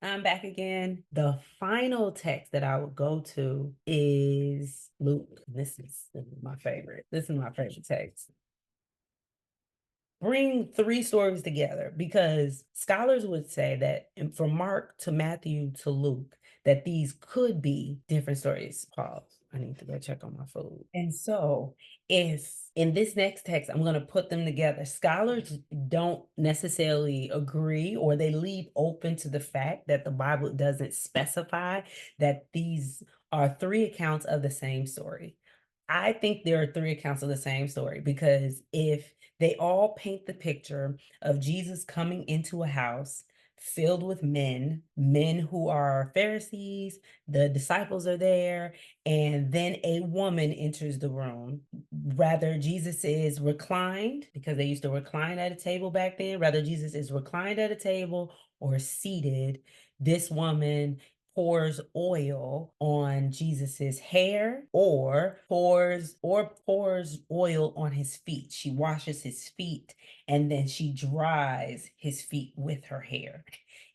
I'm back again. The final text that I would go to is Luke. This is my favorite. This is my favorite text. Bring three stories together because scholars would say that from Mark to Matthew to Luke, that these could be different stories. Pause. I need to go check on my food. And so, if in this next text, I'm going to put them together, scholars don't necessarily agree or they leave open to the fact that the Bible doesn't specify that these are three accounts of the same story. I think there are three accounts of the same story because if they all paint the picture of Jesus coming into a house filled with men who are Pharisees, the disciples are there, and then a woman enters the room. Rather, Jesus is reclined because they used to recline at a table back then. Rather, Jesus is reclined at a table or seated. This woman pours oil on Jesus's hair or pours oil on his feet. She washes his feet and then she dries his feet with her hair.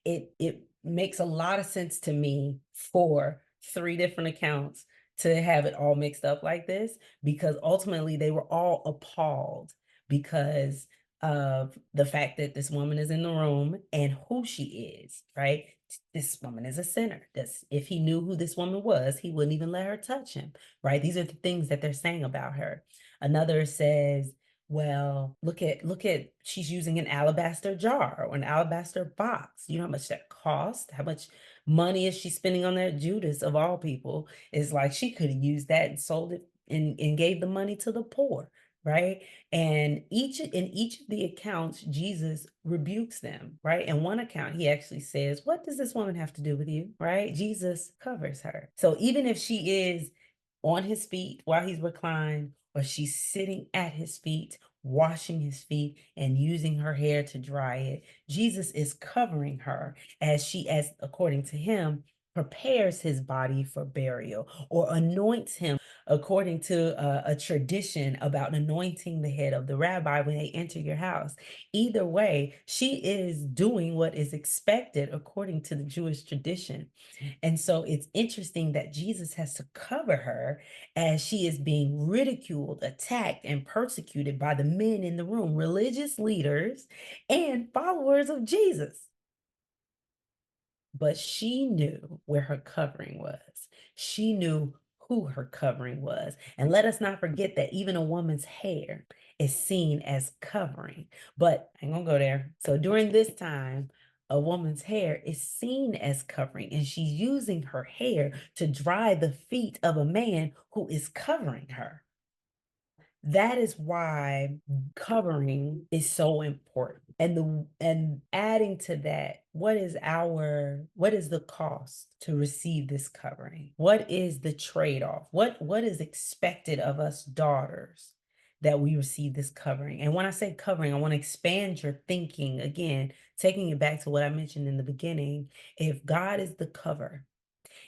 It makes a lot of sense to me for three different accounts to have it all mixed up like this because ultimately they were all appalled because of the fact that this woman is in the room and who she is, right? This woman is a sinner. If he knew who this woman was, he wouldn't even let her touch him, right? These are the things that they're saying about her. Another says, well, look at she's using an alabaster jar or an alabaster box. You know how much that cost? How much money is she spending on that? Judas, of all people, is like she could have used that and sold it and gave the money to the poor, right? And in each of the accounts, Jesus rebukes them, right? In one account, he actually says, "What does this woman have to do with you?" Right? Jesus covers her. So even if she is on his feet while he's reclined, or she's sitting at his feet, washing his feet and using her hair to dry it, Jesus is covering her as according to him, prepares his body for burial or anoints him according to a tradition about anointing the head of the rabbi when they enter your house. Either way, she is doing what is expected according to the Jewish tradition. And so it's interesting that Jesus has to cover her as she is being ridiculed, attacked, and persecuted by the men in the room, religious leaders and followers of Jesus. But she knew where her covering was. She knew who her covering was. And let us not forget that even a woman's hair is seen as covering. But I ain't gonna go there. So during this time, a woman's hair is seen as covering, and she's using her hair to dry the feet of a man who is covering her. That is why covering is so important. And adding to that, what is the cost to receive this covering? What is the trade-off? What is expected of us daughters that we receive this covering? And when I say covering, I want to expand your thinking again, taking it back to what I mentioned in the beginning. If God is the cover,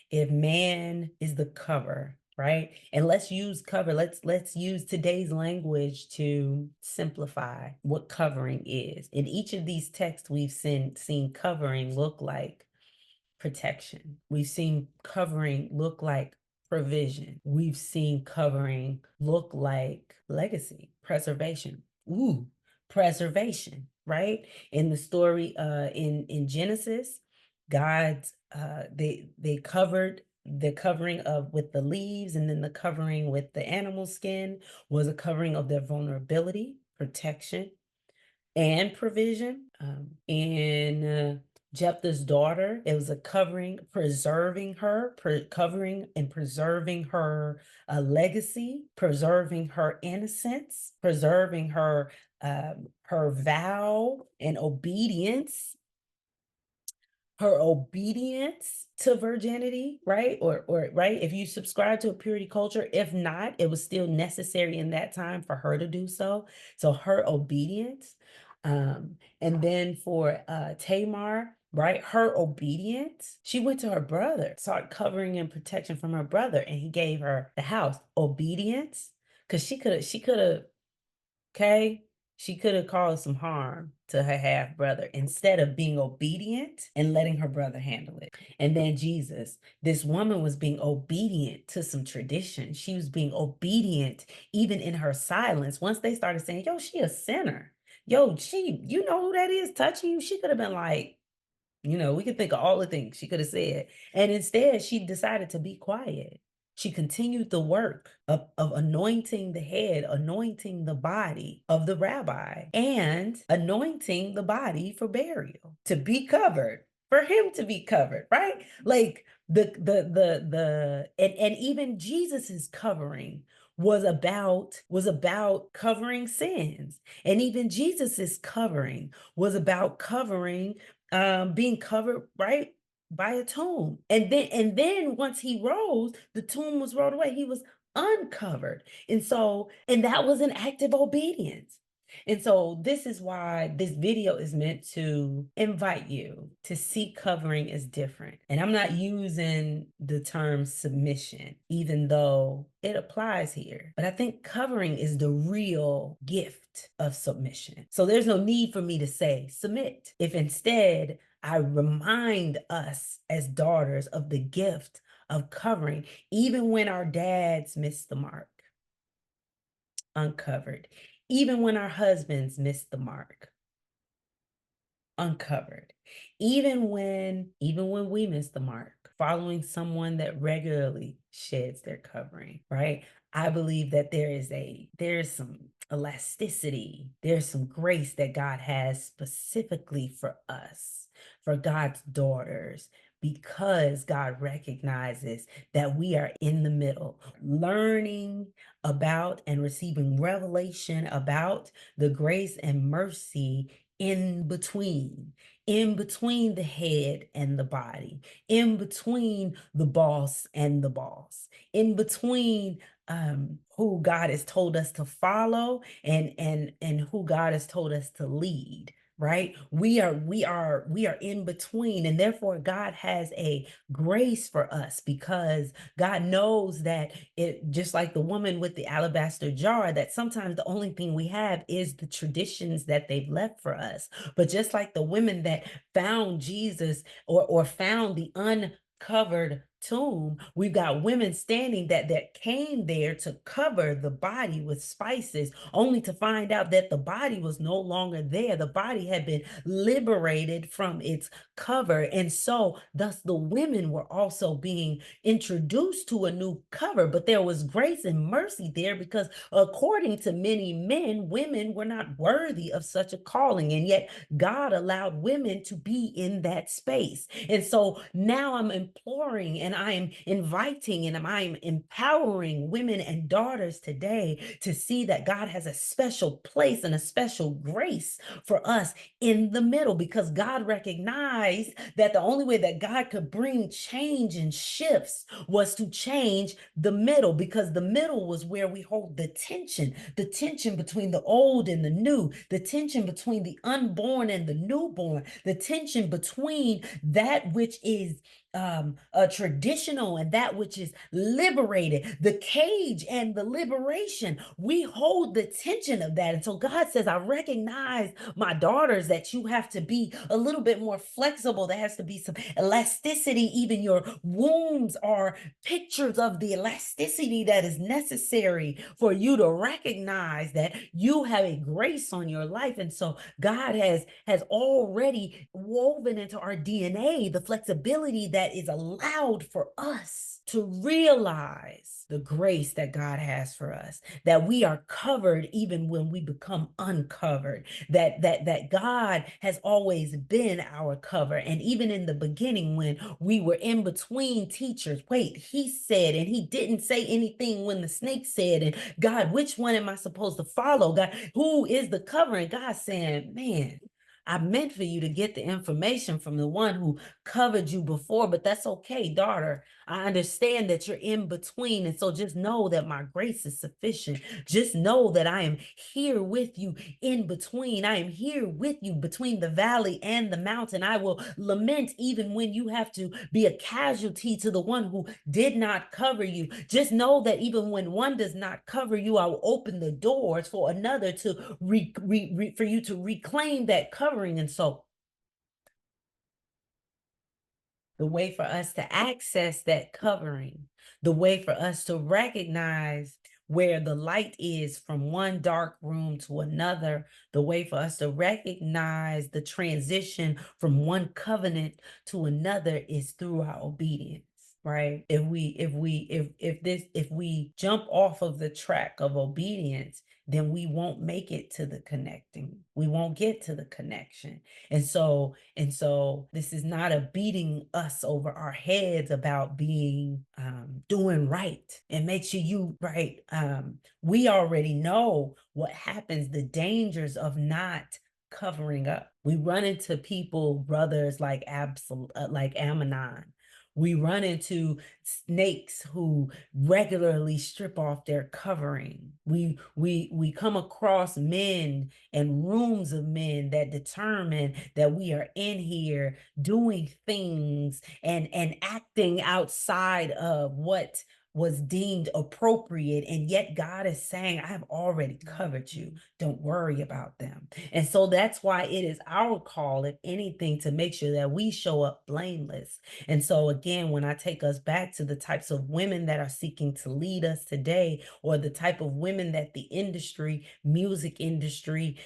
if man is the cover, right? And let's use cover. Let's use today's language to simplify what covering is. In each of these texts, we've seen covering look like protection. We've seen covering look like provision. We've seen covering look like legacy, preservation. Ooh, preservation, right? In the story in Genesis, God's they covered the covering of with the leaves, and then the covering with the animal skin was a covering of their vulnerability, protection, and provision. In Jephthah's daughter, it was a covering, preserving her, covering and preserving her legacy, preserving her innocence, preserving her vow and obedience, her obedience to virginity, right? Or right, if you subscribe to a purity culture, if not, it was still necessary in that time for her to do so. So her obedience. And then for Tamar, right, her obedience, she went to her brother, sought covering and protection from her brother, and he gave her the house. Obedience, because she could have, okay. She could have caused some harm to her half brother instead of being obedient and letting her brother handle it. And then Jesus, this woman was being obedient to some tradition. She was being obedient even in her silence. Once they started saying, yo, she a sinner. Yo, you know who that is touching you? She could have been like, we could think of all the things she could have said. And instead, she decided to be quiet. She continued the work of anointing the head, anointing the body of the rabbi, and anointing the body for burial, to be covered, for him to be covered, right? Like and even Jesus's covering was about covering sins. And even Jesus's covering was about covering being covered, right, by a tomb. And then once he rose, the tomb was rolled away. He was uncovered. And that was an act of obedience. And so this is why this video is meant to invite you to see covering as different. And I'm not using the term submission, even though it applies here. But I think covering is the real gift of submission. So there's no need for me to say submit, if instead I remind us as daughters of the gift of covering, even when our dads miss the mark, uncovered. Even when our husbands miss the mark, uncovered. Even when we miss the mark, following someone that regularly sheds their covering, right? I believe that there's some elasticity, there's some grace that God has specifically for us, for God's daughters, because God recognizes that we are in the middle, learning about and receiving revelation about the grace and mercy in between the head and the body, in between the boss and the boss, in between who God has told us to follow and who God has told us to lead. Right, we are in between, and therefore God has a grace for us, because God knows that, it just like the woman with the alabaster jar, that sometimes the only thing we have is the traditions that they've left for us. But just like the women that found Jesus, or found the uncovered tomb, we've got women standing that came there to cover the body with spices, only to find out that the body was no longer there. The body had been liberated from its cover. And so thus the women were also being introduced to a new cover. But there was grace and mercy there, because according to many men, women were not worthy of such a calling. And yet God allowed women to be in that space. And so now I'm imploring, and I am inviting, and I'm empowering women and daughters today to see that God has a special place and a special grace for us in the middle, because God recognized that the only way that God could bring change and shifts was to change the middle, because the middle was where we hold the tension between the old and the new, the tension between the unborn and the newborn, the tension between that which is traditional and that which is liberated, the cage and the liberation. We hold the tension of that. And so God says, I recognize, my daughters, that you have to be a little bit more flexible. There has to be some elasticity. Even your wombs are pictures of the elasticity that is necessary for you to recognize that you have a grace on your life. And so God has already woven into our DNA the flexibility that is allowed for us to realize the grace that God has for us, that we are covered even when we become uncovered, that God has always been our cover. And even in the beginning, when we were in between teachers, wait, he said, and he didn't say anything when the snake said, and God, which one am I supposed to follow? God, who is the covering? God saying, man, I meant for you to get the information from the one who covered you before, but that's okay, daughter. I understand that you're in between. And so just know that my grace is sufficient. Just know that I am here with you in between. I am here with you between the valley and the mountain. I will lament even when you have to be a casualty to the one who did not cover you. Just know that even when one does not cover you, I will open the doors for another to for you to reclaim that covering. And so the way for us to access that covering, the way for us to recognize where the light is from one dark room to another, the way for us to recognize the transition from one covenant to another is through our obedience. Right. If we jump off of the track of obedience, then we won't make it to the connecting. We won't get to the connection. And so this is not a beating us over our heads about being doing right and make sure you right. We already know what happens, the dangers of not covering up. We run into people, brothers like like Amnon. We run into snakes who regularly strip off their covering. We come across men and rooms of men that determine that we are in here doing things and acting outside of what was deemed appropriate. And yet God is saying, I have already covered you. Don't worry about them. And so that's why it is our call, if anything, to make sure that we show up blameless. And so again, when I take us back to the types of women that are seeking to lead us today, or the type of women that the industry, music industry,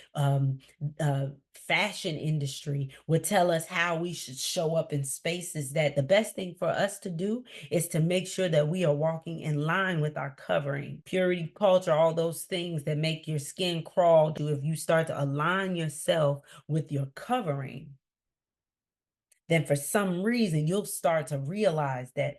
fashion industry would tell us how we should show up in spaces, that the best thing for us to do is to make sure that we are walking in line with our covering. Purity culture, all those things that make your skin crawl, do if you start to align yourself with your covering, then for some reason you'll start to realize that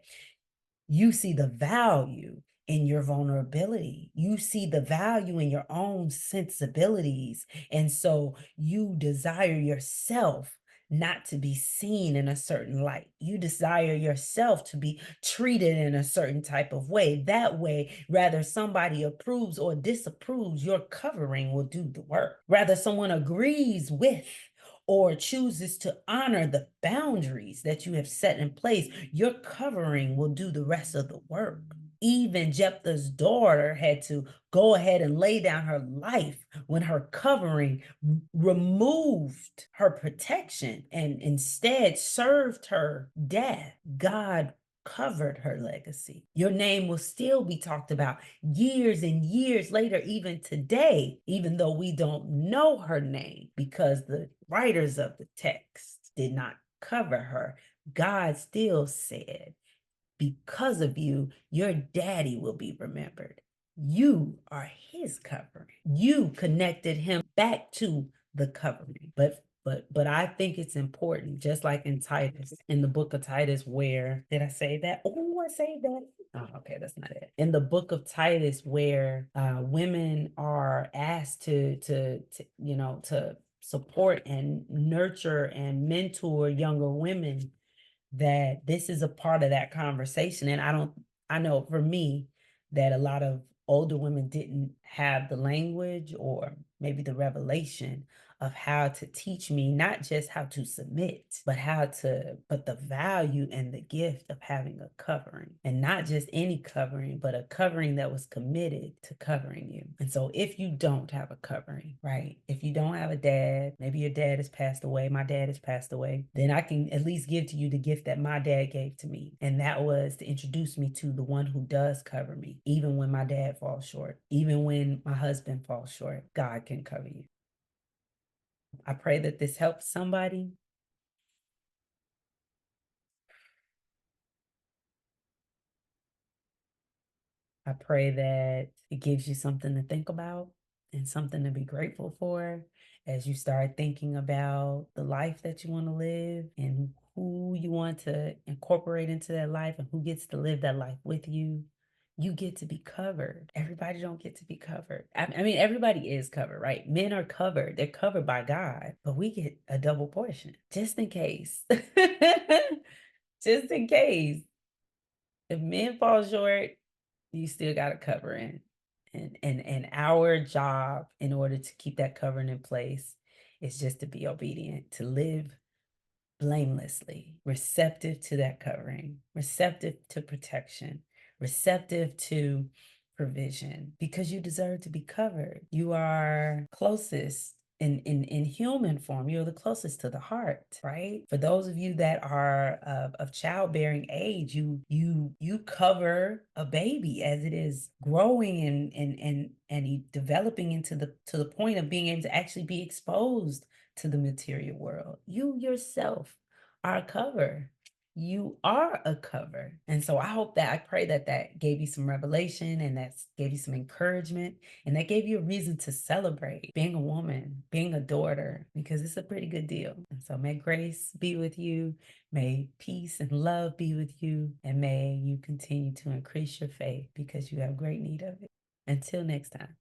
you see the value in your vulnerability. You see the value in your own sensibilities. And so you desire yourself not to be seen in a certain light. You desire yourself to be treated in a certain type of way. That way, rather somebody approves or disapproves, your covering will do the work. Rather someone agrees with or chooses to honor the boundaries that you have set in place, your covering will do the rest of the work. Even Jephthah's daughter had to go ahead and lay down her life when her covering removed her protection and instead served her death. God covered her legacy. Your name will still be talked about years and years later, even today, even though we don't know her name, because the writers of the text did not cover her. God still said, because of you, your daddy will be remembered. You are his covering. You connected him back to the covering. But I think it's important, just like in Titus, in the book of Titus, where did I say that? Oh, I say that. Oh, okay, that's not it. In the book of Titus, where women are asked to support and nurture and mentor younger women, that this is a part of that conversation. And I know for me that a lot of older women didn't have the language or maybe the revelation of how to teach me not just how to submit, but the value and the gift of having a covering, and not just any covering, but a covering that was committed to covering you. And so if you don't have a covering, right? If you don't have a dad, maybe your dad has passed away, my dad has passed away, then I can at least give to you the gift that my dad gave to me. And that was to introduce me to the one who does cover me, even when my dad falls short, even when my husband falls short, God can cover you. I pray that this helps somebody. I pray that it gives you something to think about and something to be grateful for as you start thinking about the life that you want to live and who you want to incorporate into that life and who gets to live that life with you. you get to be covered. Everybody don't get to be covered. I mean, everybody is covered, right? Men are covered. They're covered by God, but we get a double portion just in case. Just in case. If men fall short, you still got a covering. And our job in order to keep that covering in place is just to be obedient, to live blamelessly, receptive to that covering, receptive to protection, receptive to provision, because you deserve to be covered. You are closest in human form. You're the closest to the heart, right? For those of you that are of childbearing age, you cover a baby as it is growing and developing into the to the point of being able to actually be exposed to the material world. You yourself are a cover. You are a cover. And so I pray that that gave you some revelation and that gave you some encouragement and that gave you a reason to celebrate being a woman, being a daughter, because it's a pretty good deal. And so may grace be with you. May peace and love be with you. And may you continue to increase your faith because you have great need of it. Until next time.